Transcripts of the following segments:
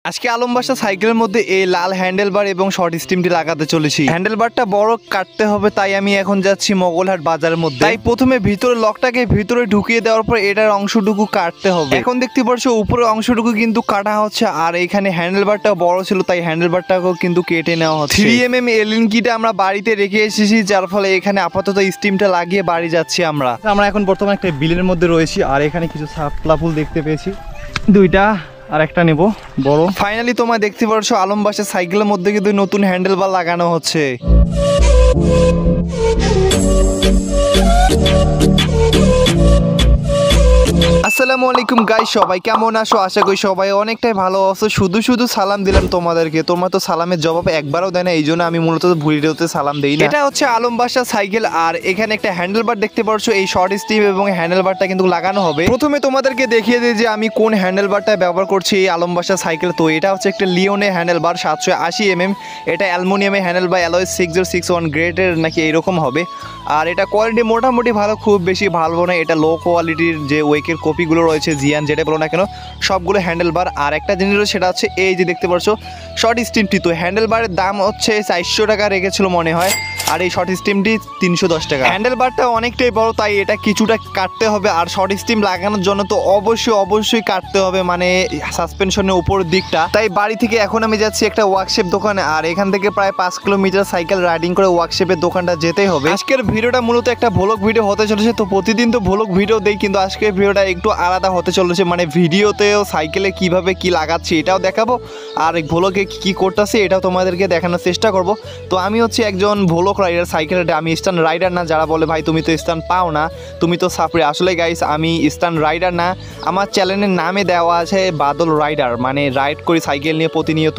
আজকে আলম বাসা সাইকেলের মধ্যে এই লাল হ্যান্ডেলবার এবং শর্ট স্টিমটি লাগাতে চলেছি। হ্যান্ডেলবারটা বড় কাটতে হবে, তাই আমি এখন যাচ্ছি মোগলহাট বাজারের মধ্যে। তাই প্রথমে ভিতরে লকটাকে ভিতরে ঢুকিয়ে দেওয়ার পর এটার অংশটুকু কাটতে হবে। এখন দেখতে পাচ্ছ উপরের অংশটুকু কিন্তু কাটা হচ্ছে, আর এখানে হ্যান্ডেলবারটা বড় ছিল তাই হ্যান্ডেলবারটাকেও কিন্তু কেটে নেওয়া হচ্ছে। 3mm এলিন কিটা আমরা বাড়িতে রেখে এসেছি, যার ফলে এখানে আপাতত স্টিমটা লাগিয়ে বাড়ি যাচ্ছি আমরা। এখন বর্তমানে একটা বিলের মধ্যে রয়েছি, আর এখানে কিছু শাপলা ফুল দেখতে পেয়েছি, দুইটা আর একটা নেব বড়। ফাইনালি তোমরা দেখতে পাচ্ছ আলম বাসা সাইকেলের মধ্যে কিন্তু নতুন হ্যান্ডেলবার লাগানো হচ্ছে। আসসালামু আলাইকুম গাইস, সবাই কেমন আছো? আশা করি সবাই অনেকটাই ভালো আছো। শুধু সালাম দিলাম তোমাদেরকে, তোমরা তো সালামের জবাব একবারও দেয় না, এই জন্য আমি মূলত ভিডিওতে সালাম দেই না। এটা হচ্ছে আলম বাসা সাইকেল, আর এখানে একটা হ্যান্ডেলবার দেখতে পাচ্ছ। এই শর্ট স্টিম এবং হ্যান্ডেলবারটা কিন্তু লাগানো হবে। প্রথমে তোমাদেরকে দেখিয়ে দিই যে আমি কোন হ্যান্ডেলবারটা ব্যবহার করছি এই আলম বাসা সাইকেল। তো এটা হচ্ছে একটা লিওনের হ্যান্ডেলবার 780mm। এটা অ্যালুমিনিয়ামের হ্যান্ডেলবার, অ্যালয় 6061 গ্রেডের নাকি এইরকম হবে। আর এটা কোয়ালিটি মোটামুটি ভালো, খুব বেশি ভালো না। এটা লো কোয়ালিটির যে ওয়েকের কপিগুলো রয়েছে, জিয়ান যেটা বলো না কেন, সবগুলো হ্যান্ডেলবার। আর একটা জিনিস রয়েছে, সেটা হচ্ছে এই যে দেখতে পাচ্ছ শর্ট স্টিমটি। তো হ্যান্ডেলবারের দাম হচ্ছে 400 টাকা রেখেছিল মনে হয়, আর এই শর্ট স্টিমটি 310 টাকা। হ্যান্ডেলবারটা অনেকটাই বড়, তাই এটা কিছুটা কাটতে হবে। আর শর্ট স্টিম লাগানোর জন্য তো অবশ্যই কাটতে হবে, মানে সাসপেনশনের উপরের দিকটা। তাই বাড়ি থেকে এখন আমি যাচ্ছি একটা ওয়ার্কশপ দোকানে, আর এখান থেকে প্রায় 5 কিলোমিটার সাইকেল রাইডিং করে ওয়ার্কশপের দোকানটা যেতেই হবে। আজকের ভিডিওটা মূলত একটা ভ্লগ ভিডিও হতে চলেছে। তো প্রতিদিন তো ভ্লগ ভিডিও দেই, কিন্তু আজকের ভিডিওটা একটু আলাদা হতে চলেছে। মানে ভিডিওতেও সাইকেলে কিভাবে কি লাগাচ্ছি এটাও দেখাবো, আর ভ্লগে কি করতেছি এটাও তোমাদেরকে দেখানোর চেষ্টা করব। তো আমি হচ্ছে একজন ভ্লগ রাইডার সাইকেল, আমি স্ট্যান্ড রাইডার না। যারা বলে ভাই তুমি তো স্ট্যান্ড পাও না, তুমি তো সাপড়ে, আসলে গাইস আমি স্ট্যান্ড রাইডার না। আমার চ্যানেলের নামে দেওয়া আছে বাদল রাইডার, মানে রাইড করি সাইকেল নিয়ে প্রতিনিয়ত।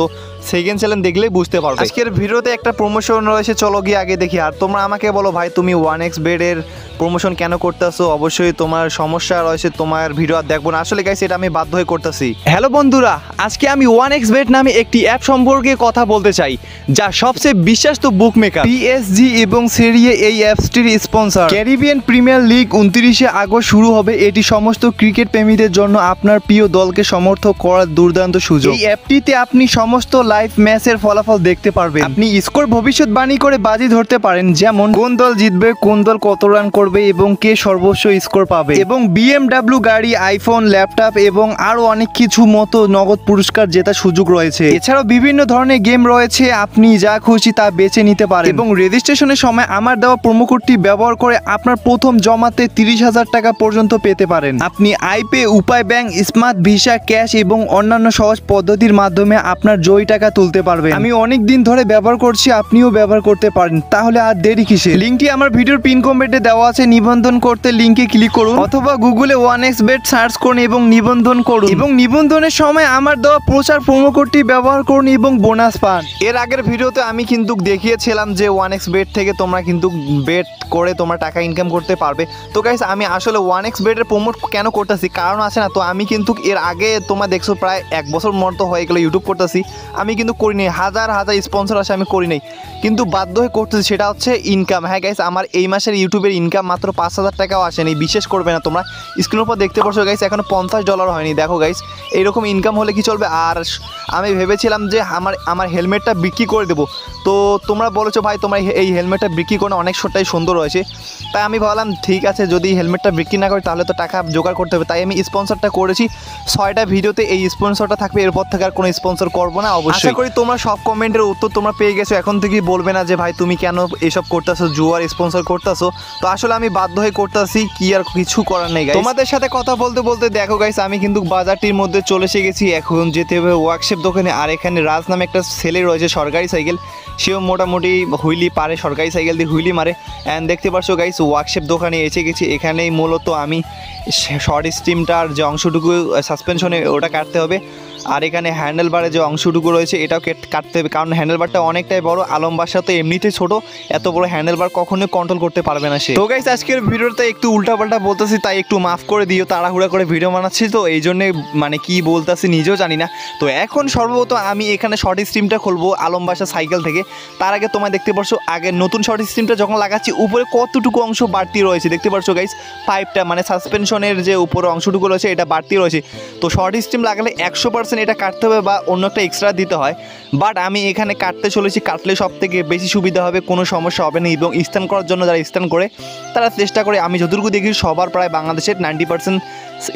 সেকেন্ড চ্যানেল দেখলেই বুঝতে পারবে। আজকের ভিডিওতে একটা প্রমোশন রয়েছে, চলো গিয়ে আগে দেখি। আর তোমরা আমাকে বলো ভাই তুমি 1x বেডের প্রমোশন কেন করতেছো? অবশ্যই তোমার সমস্যা রয়েছে, তোমার ভিডিও আর দেখবো না। আসলে গাইস এটা আমি বাধ্য হয়ে করতেছি। হ্যালো বন্ধুরা, আজকে আমি 1x বেড নামে একটি অ্যাপ সম্পর্কে কথা বলতে চাই, যা সবচেয়ে বিশ্বাস্ত বুকমেকার। PSG এবং সেরিয়ে এই অ্যাপসটির স্পন্সর। ক্যারিবিয়ান প্রিমিয়ার লিগ 29শে আগস্ট শুরু হবে। এটি সমস্ত ক্রিকেট প্রেমীদের জন্য আপনার প্রিয় দলকে সমর্থন করার দুর্দান্ত সুযোগ। এই অ্যাপটিতে আপনি সমস্ত লাইভ ম্যাচের ফলাফল দেখতে পারবেন। আপনি স্কোর ভবিষ্যৎবাণী করে বাজি ধরতে পারেন, যেমন কোন দল জিতবে, কোন দল কত রান করবে এবং কে সর্বোচ্চ স্কোর পাবে। এবং BMW গাড়ি, আইফোন, ল্যাপটপ এবং আরো অনেক কিছু মতো নগদ পুরস্কার জেতার সুযোগ রয়েছে। এছাড়াও বিভিন্ন ধরনের গেম রয়েছে, আপনি যা খুশি তা বেছে নিতে পারেন। এবং রেজিস্ট্রেশনের সময় আমার দেওয়া প্রোমো কোডটি ব্যবহার করে আপনার প্রথম জমাতে 30,000 টাকা পর্যন্ত পেতে পারেন। আপনি আইপে, উপায় ব্যাংক, স্মার্ট ভিসা, ক্যাশ এবং অন্যান্য সহজ পদ্ধতির মাধ্যমে আপনার জয়ী টাকা তুলতে পারবেন। আমি অনেক দিন ধরে ব্যবহার করছি, আপনিও ব্যবহার করতে পারেন। তাহলে আর দেরি কিসে? লিঙ্কটি আমার ভিডিওর পিন কমেন্টে দেওয়া আছে। নিবন্ধন করতে লিঙ্কে ক্লিক করুন, অথবা গুগলে 1x বেড সার্চ করুন এবং নিবন্ধন করুন। এবং নিবন্ধনের সময় আমার দেওয়া প্রচার প্রোমো কোডটি ব্যবহার করুন এবং বোনাস পান। এর আগের ভিডিওতে আমি কিন্তু দেখিয়েছিলাম যে 1x বেড থেকে তোমরা কিন্তু বেড করে তোমরা টাকা ইনকাম করতে পারবে। তো গাইস আমি আসলে 1x বেডের প্রমোট কেন করতেছি, কারণ আছে না। তো আমি কিন্তু এর আগে তোমরা দেখছো প্রায় 1 বছর মতো হয়ে গেল ইউটিউব করতেছি, আমি কিন্তু করিনি। হাজার স্পন্সর আসে, আমি করি নাই, কিন্তু বাধ্য হয়ে করতেছি। সেটা হচ্ছে ইনকাম। হ্যাঁ গাইস, আমার এই মাসের ইউটিউবের ইনকাম মাত্র 5,000 টাকাও আসেনি। বিশ্বাস করবে না তোমরা, স্ক্রিনের উপর দেখতে পাচ্ছ গাইস, এখনো $50 হয়নি। দেখো গাইস, এইরকম ইনকাম হলে কি চলবে? আর আমি ভেবেছিলাম যে আমার হেলমেটটা বিক্রি করে দেবো। তো তোমরা বলেছো ভাই তোমার এই হেলমেটটা বিক্রি করে অনেক শটটাই সুন্দর হয়েছে। তাই আমি ভাবলাম ঠিক আছে, যদি হেলমেটটা বিক্রি না করি তাহলে তো টাকা জোগাড় করতে হবে। তাই আমি স্পন্সরটা করেছি। 6টা ভিডিওতে এই স্পন্সরটা থাকবে, এরপর থেকে আর কোনো স্পন্সর করবো না। অবশ্যই আশা করি তোমরা সব কমেন্টের উত্তর তোমরা পেয়ে গেছো। এখন থেকেই বলবে না যে ভাই তুমি কেন এসব করতেছো, জুয়ার স্পন্সর করতেছো। তো আসলে আমি বাধ্য হয়ে করতেছি, কি আর কিছু করার নেই। তোমাদের সাথে কথা বলতে বলতে দেখো গাইস, আমি কিন্তু বাজারটির মধ্যে চলে এসে গেছি। এখন যেতে হবে ওয়ার্কশপ দোকানে। আর এখানে রাজ নামে একটা ছেলে রয়েছে, সরকারি সাইকেল, সেও মোটামুটি হুইলি পারে, সরকারি সাইকেল দিয়ে হুইলি মারে। অ্যান্ড দেখতে পাচ্ছ গাইস, ওয়ার্কশপ দোকানে এসে গেছি। এখানেই মূলত আমি শর্ট স্টিমটার যে অংশটুকু সাসপেনশনে ওটা কাটতে হবে। আর এখানে হ্যান্ডেলবারের যে অংশটুকু রয়েছে এটাও কাটতে হবে, কারণ হ্যান্ডেলবারটা অনেকটাই বড়। আলম বাসা তো এমনিতেই ছোট, এত বড় হ্যান্ডেলবার কখনোই কন্ট্রোল করতে পারবে না সে। তো গাইস আজকের ভিডিওতে একটু উল্টাপাল্টা বলতেছি, তাই একটু মাফ করে দিও। তাড়াহুড়া করে ভিডিও বানাচ্ছি তো এই জন্যে, মানে কি বলতেছি নিজেও জানি না। তো এখন সর্বপ্রথম আমি এখানে শর্ট স্টিমটা খুলবো আলম বাসা সাইকেল থেকে। তার আগে তোমরা দেখতে পাচ্ছ, আগে নতুন শর্ট স্টিমটা যখন লাগাচ্ছি উপরে কতটুকু অংশ বাড়তি রয়েছে দেখতে পাচ্ছ গাইস। পাইপটা মানে সাসপেনশনের যে উপরে অংশটুকু রয়েছে এটা বাড়তি রয়েছে। তো শর্ট স্টিম লাগালে 100% 90% এটা কাটতে হবে বা অন্য একটা এক্সট্রা দিতে হয়, বাট আমি এখানে কাটতে চলেছি। কাটলে সব থেকে বেশি সুবিধা হবে, কোনো সমস্যা হবে না। এবং স্ট্যান্ড করার জন্য যারা স্ট্যান্ড করে তারা চেষ্টা করে, আমি যতটুকু দেখি সবার প্রায় বাংলাদেশের 90%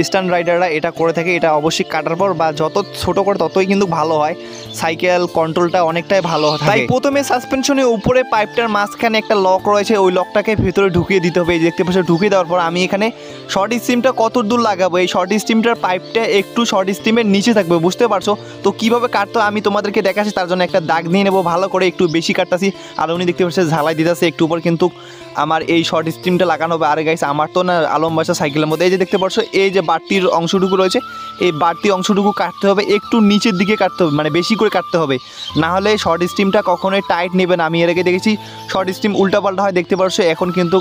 স্ট্যান্ড রাইডাররা এটা করে থাকে। এটা অবশ্যই কাটার পর বা যত ছোট করে ততই কিন্তু ভালো হয়, সাইকেল কন্ট্রোলটা অনেকটাই ভালো হয়। তাই প্রথমে সাসপেনশনের উপরে পাইপটার মাঝখানে একটা লক রয়েছে, ওই লকটাকে ভেতরে ঢুকিয়ে দিতে হবে। এই দেখতে পাচ্ছ, ঢুকিয়ে দেওয়ার পর আমি এখানে শর্ট স্টিমটা কত দূর লাগাবো, এই শর্ট স্টিমটার পাইপটা একটু শর্ট স্টিমের নিচে থাকবে, বুঝতে পারছো তো কীভাবে কাটতে আমি তোমাদেরকে দেখাচ্ছি। তার জন্য একটা দাগ নিয়ে নেবো ভালো করে, একটু বেশি কাটতাছি। আর উনি দেখতে পাচ্ছে ঝালাই দিতেছে একটু উপর, কিন্তু আমার এই শর্ট স্টিমটা লাগানো হবে। আর গাইস আমার তো না আলম বাসা সাইকেলের মধ্যে এই যে দেখতে পাচ্ছ এই যে বাড়তির অংশটুকু রয়েছে, এই বাড়তি অংশটুকু কাটতে হবে, একটু নিচের দিকে কাটতে হবে, মানে বেশি করে কাটতে হবে, না হলে শর্ট স্টিমটা কখনোই টাইট নেবে না। আমি এর আগে দেখেছি শর্ট স্টিম উল্টাপাল্টা হয়, দেখতে পাচ্ছ এখন কিন্তু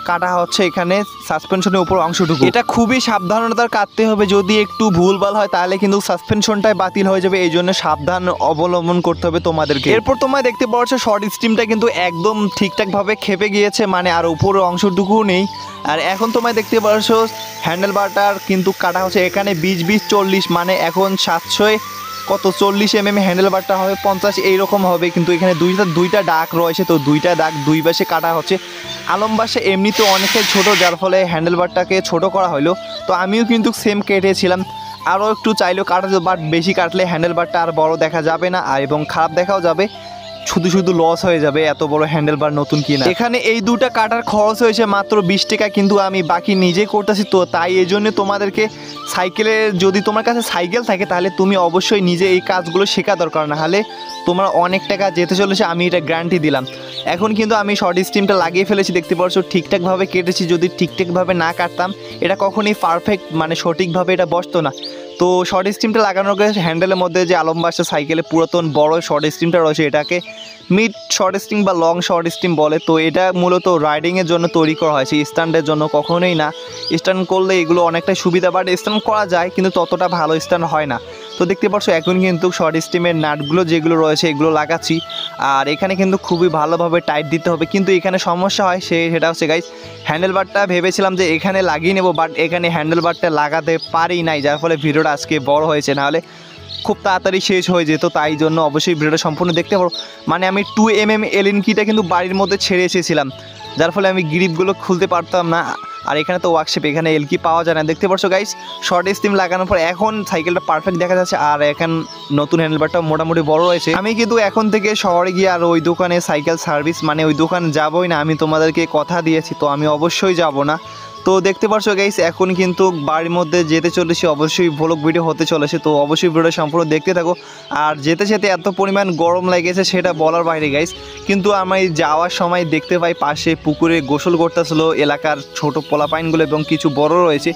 কাটা হচ্ছে এখানে সাসপেনশনের উপর অংশটুকু। এটা খুবই সাবধানতার কাটতে হবে, যদি একটু ভুলভাল হয় তাহলে কিন্তু সাসপেনশনটাই বাতিল হয়ে যাবে। এই জন্য সাবধান অবলম্বন করতে হবে তোমাদেরকে। এরপর তোমরা দেখতে পাচ্ছ শর্ট স্টিমটা কিন্তু একদম ঠিকঠাকভাবে খেপে গিয়েছে, মানে আর উপরের অংশটুকু নেই। আর এখন তোমায় দেখতে পাচ্ছ হ্যান্ডেল বারটার কিন্তু কাটা হচ্ছে এখানে 20-20-40, মানে এখন 700 কত 40 mm হ্যান্ডেল বারটা হবে 50 এইরকম হবে। কিন্তু এখানে দুইটা ডাক রয়েছে, তো দুইটা ডাক দুই পাশে কাটা হচ্ছে। আলম বাসে এমনিতে অনেকটাই ছোট, যার ফলে হ্যান্ডেল বারটাকে ছোট করা হলো। তো আমিও কিন্তু সেম কেটেছিলাম, আরও একটু চাইলেও কাটা যাবে, বাট বেশি কাটলে হ্যান্ডেল বারটা আর বড় দেখা যাবে না, আর এবং খারাপ দেখাও যাবে, শুধু শুধু লস হয়ে যাবে এত বড় হ্যান্ডেল বার নতুন কিনা। এখানে এই দুটা কাটার খরচ হয়েছে মাত্র 20 টাকা, কিন্তু আমি বাকি নিজেই করতেছি। তো তাই এই জন্য তোমাদেরকে সাইকেলের, যদি তোমার কাছে সাইকেল থাকে তাহলে তুমি অবশ্যই নিজে এই কাজগুলো শেখা দরকার, না হলে তোমার অনেক টাকা যেতে চলেছে, আমি এটা গ্যারান্টি দিলাম। এখন কিন্তু আমি শর্ট স্টিমটা লাগিয়ে ফেলেছি, দেখতে পাচ্ছ ঠিকঠাকভাবে কেটেছি। যদি ঠিকঠাকভাবে না কাটতাম এটা কখনই পারফেক্ট মানে সঠিকভাবে এটা বসতো না। তো শর্ট স্টিমটা লাগানোর পরে হ্যান্ডেলের মধ্যে যে আলম বাসা সাইকেলে পুরাতন বড় শর্ট স্টিমটা রয়েছে, এটাকে মিড শর্ট স্টিম বা লং শর্ট স্টিম বলে। তো এটা মূলত রাইডিংয়ের জন্য তৈরি করা হয়েছে, স্ট্যান্ডের জন্য কখনোই না। স্ট্যান্ড করলে এগুলো অনেকটাই সুবিধা, বাট স্ট্যান্ড করা যায় কিন্তু ততটা ভালো স্ট্যান্ড হয় না। তো দেখতে পাচ্ছ এখন কিন্তু শর্ট স্টিমের নাটগুলো যেগুলো রয়েছে এগুলো লাগাচ্ছি, আর এখানে কিন্তু খুবই ভালোভাবে টাইট দিতে হবে। কিন্তু এখানে সমস্যা হয় সেটা হচ্ছে গাইস, হ্যান্ডেল বারটা ভেবেছিলাম যে এখানে লাগিয়ে নেবো, বাট এখানে হ্যান্ডেল বারটা লাগাতে পারি নাই, যার ফলে ভিডিওটা আজকে বড় হয়েছে, নাহলে খুব তাড়াতাড়ি শেষ হয়ে যেত। তাই জন্য অবশ্যই ভিডিওটা সম্পূর্ণ দেখতে পারো। মানে আমি 2 mm এলএন কিটা কিন্তু বাড়ির মধ্যে ছেড়ে এসেছিলাম, যার ফলে আমি গ্রিপগুলো খুলতে পারতাম না। আর এখানে তো ওয়ার্কশপ, এখানে এলকি পাওয়া যায় না। দেখতে পাচ্ছ গাইস শর্ট স্টিম লাগানোর পর এখন সাইকেলটা পারফেক্ট দেখা যাচ্ছে, আর এখন নতুন হ্যান্ডেলবারটা মোটামুটি বড় রয়েছে। আমি কিন্তু এখন থেকে শহরে গিয়ে আর ওই দোকানে সাইকেল সার্ভিস মানে ওই দোকানে যাবোই না, আমি তোমাদেরকে কথা দিয়েছি, তো আমি অবশ্যই যাব না। তো দেখতে পাচ্ছ গাইস এখন কিন্তু বাড়ির মধ্যে যেতে চলেছি, অবশ্যই ভ্লগ ভিডিও হতে চলেছে। তো অবশ্যই ভিডিওটা সম্পূর্ণ দেখতে থাকো। আর যেতে যেতে এত পরিমাণ গরম লেগেছে সেটা বলার বাইরে গাইস। কিন্তু আমি যাওয়ার সময় দেখতে পাই পাশে পুকুরে গোসল করতেছিল এলাকার ছোট পোলাপাইনগুলো এবং কিছু বড় রয়েছে,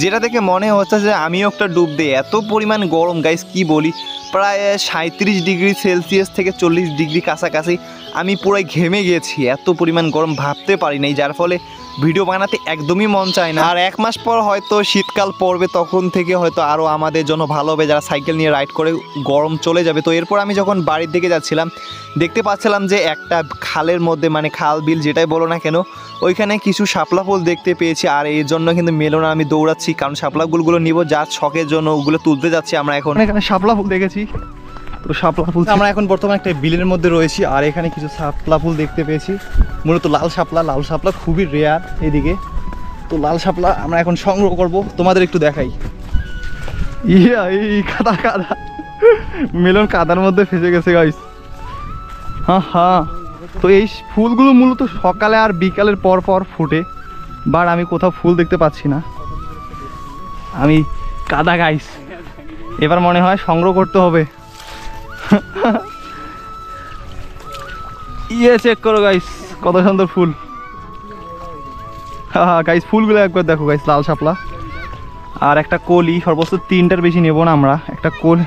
যেটা দেখে মনে হচ্ছে যে আমিও একটা ডুব দিই। এত পরিমাণ গরম গাইস কি বলি, প্রায় 37 ডিগ্রি সেলসিয়াস থেকে 40 ডিগ্রি কাছাকাছি। আমি পুরাই ঘেমে গিয়েছি, এত পরিমাণ গরম ভাবতে পারি নাই, যার ফলে ভিডিও বানাতে একদমই মন চায় না। আর 1 মাস পর হয়তো শীতকাল পড়বে, তখন থেকে হয়তো আরও আমাদের জন্য ভালো হবে যারা সাইকেল নিয়ে রাইড করে, গরম চলে যাবে। তো এরপর আমি যখন বাড়ির দিকে যাচ্ছিলাম দেখতে পাচ্ছিলাম যে একটা খালের মধ্যে, মানে খাল বিল যেটাই বলো না কেন, ওইখানে কিছু শাপলা ফুল দেখতে পেয়েছি। আর এর জন্য কিন্তু মেলনা আমি দৌড়াচ্ছি, কারণ শাপলা ফুলগুলো নিব যা শখের জন্য, ওগুলো তুলতে যাচ্ছি আমরা। এখন এখানে শাপলা ফুল দেখেছি, তো শাপলা ফুল আমরা এখন বর্তমানে একটা বিলের মধ্যে রয়েছি, আর এখানে কিছু শাপলা ফুল দেখতে পেয়েছি, মূলত লাল শাপলা খুবই রেয়ার এদিকে। তো লাল শাপলা আমরা এখন সংগ্রহ করব, তোমাদের একটু দেখাই। এই কাদা মেলন কাদার মধ্যে ফেসে গেছে গাইস। হ্যাঁ, তো এই ফুলগুলো মূলত সকালে আর বিকালের পর পর ফুটে, বাট আমি কোথাও ফুল দেখতে পাচ্ছি না। আমি কাদা গাইস, এবার মনে হয় সংগ্রহ করতে হবে। চেক করো গাইস কত সুন্দর ফুল। হ্যাঁ গাইস ফুলগুলো একবার দেখো গাইস, লাল শাপলা আর একটা কলি, সর্বোচ্চ 3টার বেশি নেব না আমরা, একটা কোল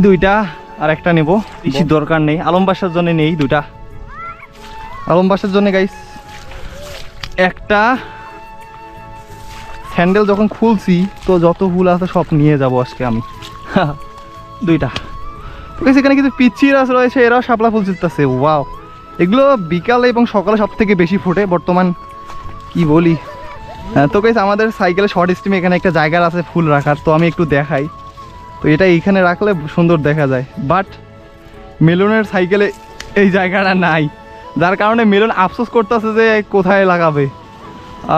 2টা আর একটা নেব, বেশি দরকার নেই। আলম বাসার জন্য নেই 2টা, আলম বাসার জন্য গাইস একটা। স্যান্ডেল যখন খুলছি তো যত ফুল আছে সব নিয়ে যাব আজকে আমি। 2টা এখানে কিছু পিচ্ছি গাছ রয়েছে, এরাও শাপলা ফুল ছিটতেছে। ওয়াও, এগুলো বিকালে এবং সকালে সব থেকে বেশি ফোটে বর্তমান, কি বলি। তো গাইস আমাদের সাইকেলে শর্ট স্টিমে এখানে একটা জায়গা আছে ফুল রাখার, তো আমি একটু দেখাই। তো এটা এইখানে রাখলে সুন্দর দেখা যায়, বাট মিলনের সাইকেলে এই জায়গাটা নাই, যার কারণে মিলন আফসোস করতেছে যে কোথায় লাগাবে।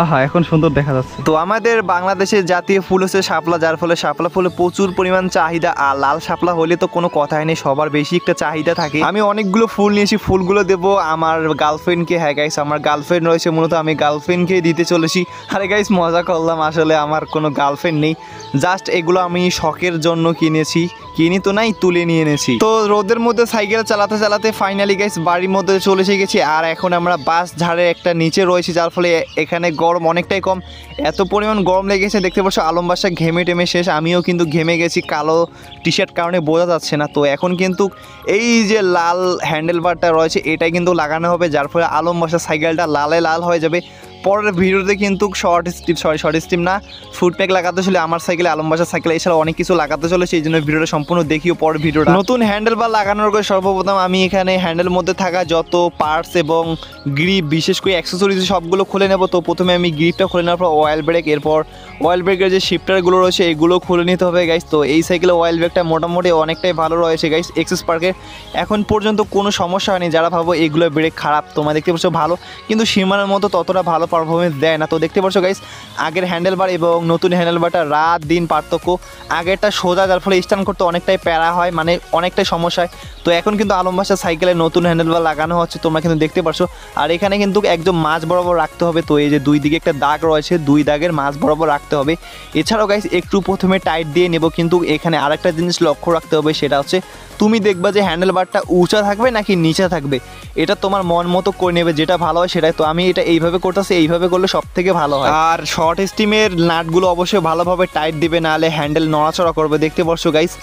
আহা, এখন সুন্দর দেখা যাচ্ছে। তো আমাদের বাংলাদেশের জাতীয় ফুল হচ্ছে শাপলা, যার ফলে শাপলা ফুলে প্রচুর পরিমাণ চাহিদা। আর লাল শাপলা হলে তো কোনো কথাই নেই, সবার বেশি একটা চাহিদা থাকে। আমি অনেকগুলো ফুল নিয়েছি, ফুলগুলো দেবো আমার গার্লফ্রেন্ডকে। হ্যাঁ গাইস, আমার গার্লফ্রেন্ড রয়েছে, মূলত আমি গার্লফ্রেন্ডকে দিতে চলেছি। আরে গাইস মজা করলাম, আসলে আমার কোনো গার্লফ্রেন্ড নেই, জাস্ট এগুলো আমি শখের জন্য কিনেছি, কিনি তো নাই, তুলে নিয়ে এনেছি। তো রোদের মধ্যে সাইকেল চালাতে চালাতে ফাইনালি গাইস বাড়ির মধ্যে চলে এসে গেছি। আর এখন আমরা বাস ঝাড়ে একটা নিচে রয়েছি, যার ফলে এখানে গরম অনেকটাই কম। এত পরিমাণ গরম লেগেছে, দেখতে পাচ্ছ আলম বাসা ঘেমে টেমে শেষ, আমিও কিন্তু ঘেমে গেছি, কালো টি শার্ট কারণে বোঝা যাচ্ছে না। তো এখন কিন্তু এই যে লাল হ্যান্ডেল বারটা রয়েছে এটাই কিন্তু লাগানো হবে, যার ফলে আলম বাসা সাইকেলটা লালে লাল হয়ে যাবে। পরের ভিডিওতে কিন্তু শর্ট স্ট্রিপ না, ফুড প্যাক লাগাতে চলে আমার সাইকেলে, আলম বাসার সাইকেলে, এছাড়া অনেক কিছু লাগাতে চলে, সেই জন্য ভিডিওটা সম্পূর্ণ দেখিও পরের ভিডিওটা। নতুন হ্যান্ডেল বার লাগানোর পরে সর্বপ্রথম আমি এখানে হ্যান্ডেল মধ্যে থাকা যত পার্টস এবং গ্রিপ, বিশেষ করে অ্যাক্সেসরিজ সবগুলো খুলে নেব। তো প্রথমে আমি গ্রিপটা খুলে নেওয়ার পর অয়েল ব্রেক, এরপর অয়েল ব্রেকের যে শিফটারগুলো রয়েছে এগুলো খুলে নিতে হবে গাইস। তো এই সাইকেলে অয়েল ব্রেকটা মোটামুটি অনেকটাই ভালো রয়েছে গাইস, এক্সেস পার্কের এখন পর্যন্ত কোনো সমস্যা হয়নি। যারা ভাবো এগুলো ব্রেক খারাপ, তোমরা দেখতে পাচ্ছ ভালো, কিন্তু সীমানার মতো ততটা ভালো পারফরমেন্স দেয় না। তো দেখতে পাচ্ছ গাইস আগের হ্যান্ডেল বার এবং নতুন হ্যান্ডেল বারটা রাত দিন পার্থক্য। আগেরটা সোজা, যার ফলে স্ট্যান্ড করতে অনেকটাই প্যারা হয়, মানে অনেকটাই সমস্যা হয়। তো এখন কিন্তু আলম বাসার সাইকেলে নতুন হ্যান্ডেল বার লাগানো হচ্ছে, তোমরা কিন্তু দেখতে পাচ্ছ। আর এখানে কিন্তু একদম মাঝ বরাবর রাখতে হবে। তো এই যে দুই দিকে একটা দাগ রয়েছে, দুই দাগের মাঝ বরাবর রাখতে হবে। এছাড়াও গাইস একটু প্রথমে টাইট দিয়ে নেব, কিন্তু এখানে আরেকটা জিনিস লক্ষ্য রাখতে হবে, সেটা হচ্ছে তুমি দেখবা যে হ্যান্ডেল বারটা উঁচা থাকবে নাকি নিচে থাকবে, এটা তোমার মন মতো করে নেবে, যেটা ভালো হয় সেটাই। তো আমি এটা এইভাবে করতেছি, এইভাবে করলে সব থেকে ভালো হয়। আর শর্ট স্টিমের নাটগুলো অবশ্যই ভালোভাবে টাইট দিবে, নাহলে হ্যান্ডেল নড়াচড়া করবে। দেখতে পাচ্ছ গাইস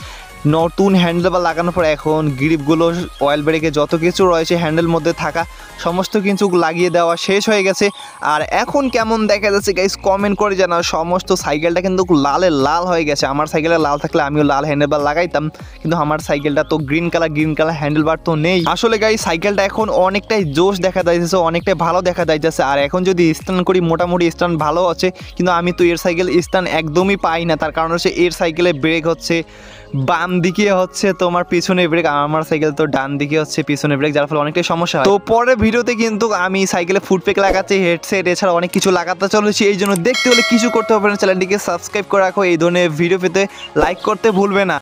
নতুন হ্যান্ডেল বার লাগানোর পর এখন গ্রিপগুলো, অয়েল ব্রেকে যত কিছু রয়েছে হ্যান্ডেল মধ্যে থাকা সমস্ত কিছু লাগিয়ে দেওয়া শেষ হয়ে গেছে। আর এখন কেমন দেখা যাচ্ছে গাইস কমেন্ট করে জানাও। সমস্ত সাইকেলটা কিন্তু লালে লাল হয়ে গেছে, আমার সাইকেলে লাল থাকলে আমিও লাল হ্যান্ডেল বার লাগাইতাম, কিন্তু আমার সাইকেলটা তো গ্রিন কালার হ্যান্ডেল বার তো নেই। আসলে গাইস সাইকেলটা এখন অনেকটাই জোশ দেখা যাইতেছে, অনেকটাই ভালো দেখা যাইতেছে। আর এখন যদি স্ট্যান্ড করি মোটামুটি স্ট্যান্ড ভালো আছে, কিন্তু আমি তো এর সাইকেল স্ট্যান্ড একদমই পাই না, তার কারণ হচ্ছে এর সাইকেলে ব্রেক হচ্ছে বাম দিকে হচ্ছে তোমার পিছনে ব্রেক, আমার সাইকেল তো ডান দিকে হচ্ছে পিছনে ব্রেক, যার ফলে অনেকটাই সমস্যা হয়। তো পরের ভিডিওতে কিন্তু আমি সাইকেলে ফুড প্যাক লাগাচ্ছি, হেডসেট, এছাড়া অনেক কিছু লাগাতে চলেছি। এই জন্য দেখতে হলে কিছু করতে হবে না, চ্যানেলটিকে সাবস্ক্রাইব করে রাখো, এই ধরনের ভিডিও পেতে লাইক করতে ভুলবে না।